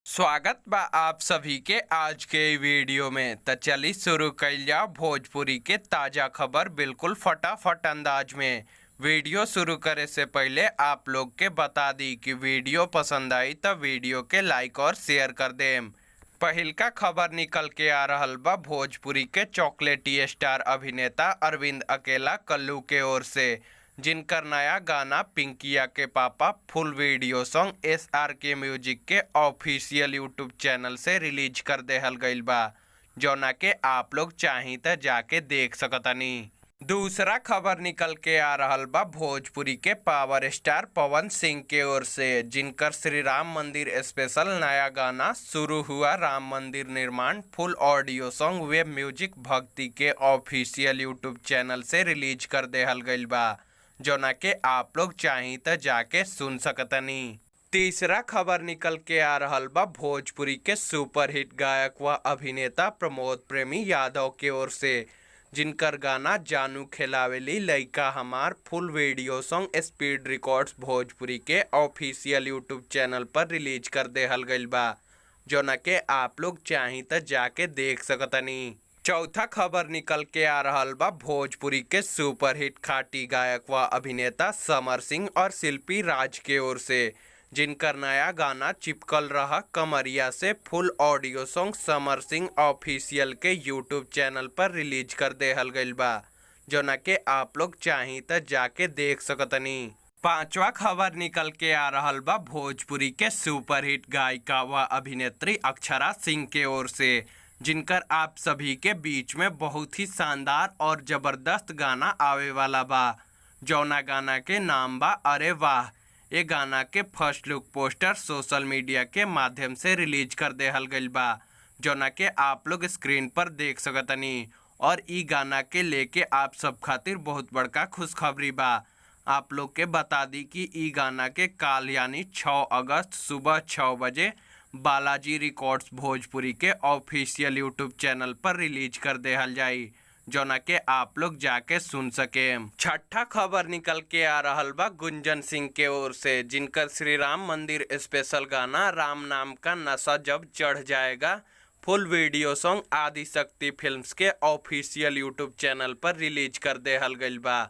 स्वागत बा आप सभी के आज के वीडियो में। तो चलिए शुरू कइल जाओ भोजपुरी के ताज़ा खबर बिल्कुल फटाफट अंदाज में। वीडियो शुरू करे से पहले आप लोग के बता दी कि वीडियो पसंद आई तो वीडियो के लाइक और शेयर कर देम। पहिल का खबर निकल के आ रहल बा भोजपुरी के चॉकलेटी स्टार अभिनेता अरविंद अकेला कल्लू के ओर से, जिनकर नया गाना पिंकिया के पापा फुल वीडियो सॉन्ग SRK म्यूजिक के ऑफिशियल यूट्यूब चैनल से रिलीज कर देहल गईल बा, जौना के आप लोग चाही त जाके देख सकतनी। दूसरा खबर निकल के आ रहल बा भोजपुरी के पावर स्टार पवन सिंह के ओर से, जिनकर श्री राम मंदिर स्पेशल नया गाना शुरू हुआ राम मंदिर निर्माण फुल ऑडियो सॉन्ग वेब म्यूजिक भक्ति के ऑफिशियल यूट्यूब चैनल से रिलीज कर देहल गईल बा, जौना के आप लोग चाही त जाके सुन सकतनी। तीसरा खबर निकल के आ रहल बा भोजपुरी के सुपरहिट गायक व अभिनेता प्रमोद प्रेमी यादव के ओर से, जिनकर गाना जानू खिलावेली लइका हमार full video song Speed Records Bhojpuri के ऑफिशियल यूट्यूब चैनल पर रिलीज कर देहल गईल बा, जौना के आप लोग चाही त जाके देख सकतनी। चौथा खबर निकल के आ रहल बा भोजपुरी के सुपरहिट खाटी गायक व अभिनेता समर सिंह और शिल्पी राज के ओर से, जिनकर नया गाना चिपकल रहा कमरिया से फुल audio song Samar Singh official के यूट्यूब चैनल पर रिलीज कर देहल गईल बा, जौना के आप लोग चाही त जाके देख सकतनी। पांचवा खबर निकल के आ रहल बा भोजपुरी के सुपरहिट गायिका व अभिनेत्री अक्षरा सिंह के ओर से, जिनकर आप सभी के बीच में बहुत ही शानदार और ज़बरदस्त गाना आवे वाला बा, जौना गाना के नाम बा अरे वाह। ये गाना के first look poster social media के माध्यम से रिलीज कर देहल गईल बा, जौना के आप लोग स्क्रीन पर देख सकतनी। और ई गाना के लेके आप सब खातिर बहुत बड़का खुशखबरी बा। आप लोग के बता दी कि ई गाना के काल यानी 6 अगस्त सुबह 6 बजे बालाजी रिकॉर्ड्स भोजपुरी के ऑफिशियल यूट्यूब चैनल पर रिलीज कर देहल जाई, जौना के आप लोग जाके सुन सके। छठा खबर निकल के आ रहल बा गुंजन सिंह के ओर से, जिनकर श्री राम मंदिर स्पेशल गाना राम नाम का नशा जब चढ़ जाएगा फुल वीडियो सॉन्ग आदि शक्ति फिल्म्स के ऑफिशियल यूट्यूब चैनल पर रिलीज कर देहल गईल बा,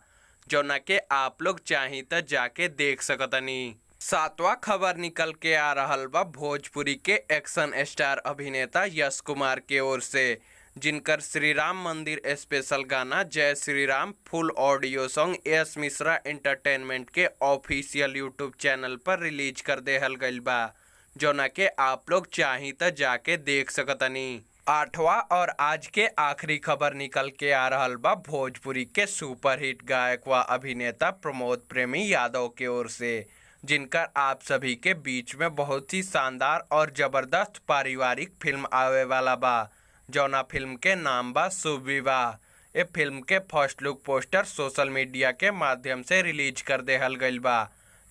जौना के आप लोग चाही त जाके देख सकतनी। सातवां खबर निकल के आ रहल बा भोजपुरी के एक्शन स्टार अभिनेता यश कुमार के ओर से, जिनकर श्री राम मंदिर स्पेशल गाना जय Shri Ram full audio song S Mishra Entertainment के ऑफिशियल यूट्यूब चैनल पर रिलीज कर देहल गईल बा, जौना के आप लोग चाही त जाके देख सकतनी। आठवां और आज के आखिरी खबर निकल के आ रहल बा भोजपुरी के सुपरहिट गायक व अभिनेता प्रमोद प्रेमी यादव के ओर से, जिनकर आप सभी के बीच में बहुत ही शानदार और ज़बरदस्त पारिवारिक फिल्म आवे वाला बा, जौना फिल्म के नाम बा शुभ विवाह। ये फिल्म के first look poster social media के माध्यम से रिलीज कर देहल गईल बा,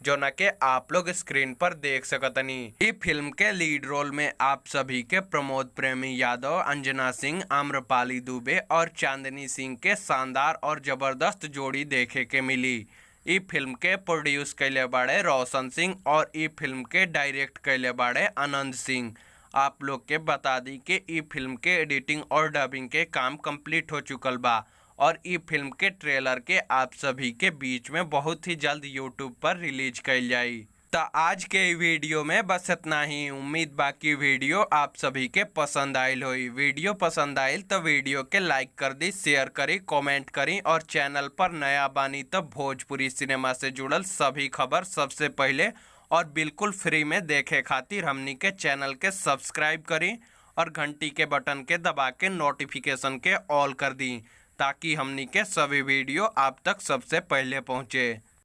जौना के आप लोग स्क्रीन पर देख सकतनी। इस फिल्म के लीड रोल में आप सभी के प्रमोद प्रेमी यादव, अंजना सिंह, आम्रपाली दुबे और चांदनी सिंह के शानदार और ज़बरदस्त जोड़ी देखे के मिली। ई फिल्म के प्रोड्यूस कैले बाड़े रोशन सिंह और ई फिल्म के डायरेक्ट कैले बाड़े आनंद सिंह। आप लोग के बता दी कि ई फिल्म के एडिटिंग और डबिंग के काम कंप्लीट हो चुकल बा और ई फिल्म के ट्रेलर के आप सभी के बीच में बहुत ही जल्द यूट्यूब पर रिलीज कैल जाई। तो आज के वीडियो में बस इतना ही। उम्मीद बाकी वीडियो आप सभी के पसंद आयल होई। वीडियो पसंद आयल तो वीडियो के लाइक कर दी, शेयर करी, कमेंट करी और चैनल पर नया बानी तो भोजपुरी सिनेमा से जुड़ल सभी खबर सबसे पहले और बिल्कुल फ्री में देखे खातिर हमनी के चैनल के सब्सक्राइब करी और घंटी के बटन के दबा के नोटिफिकेशन के ऑल कर दी, ताकि हमनी के सभी वीडियो आप तक सबसे पहले पहुँचे।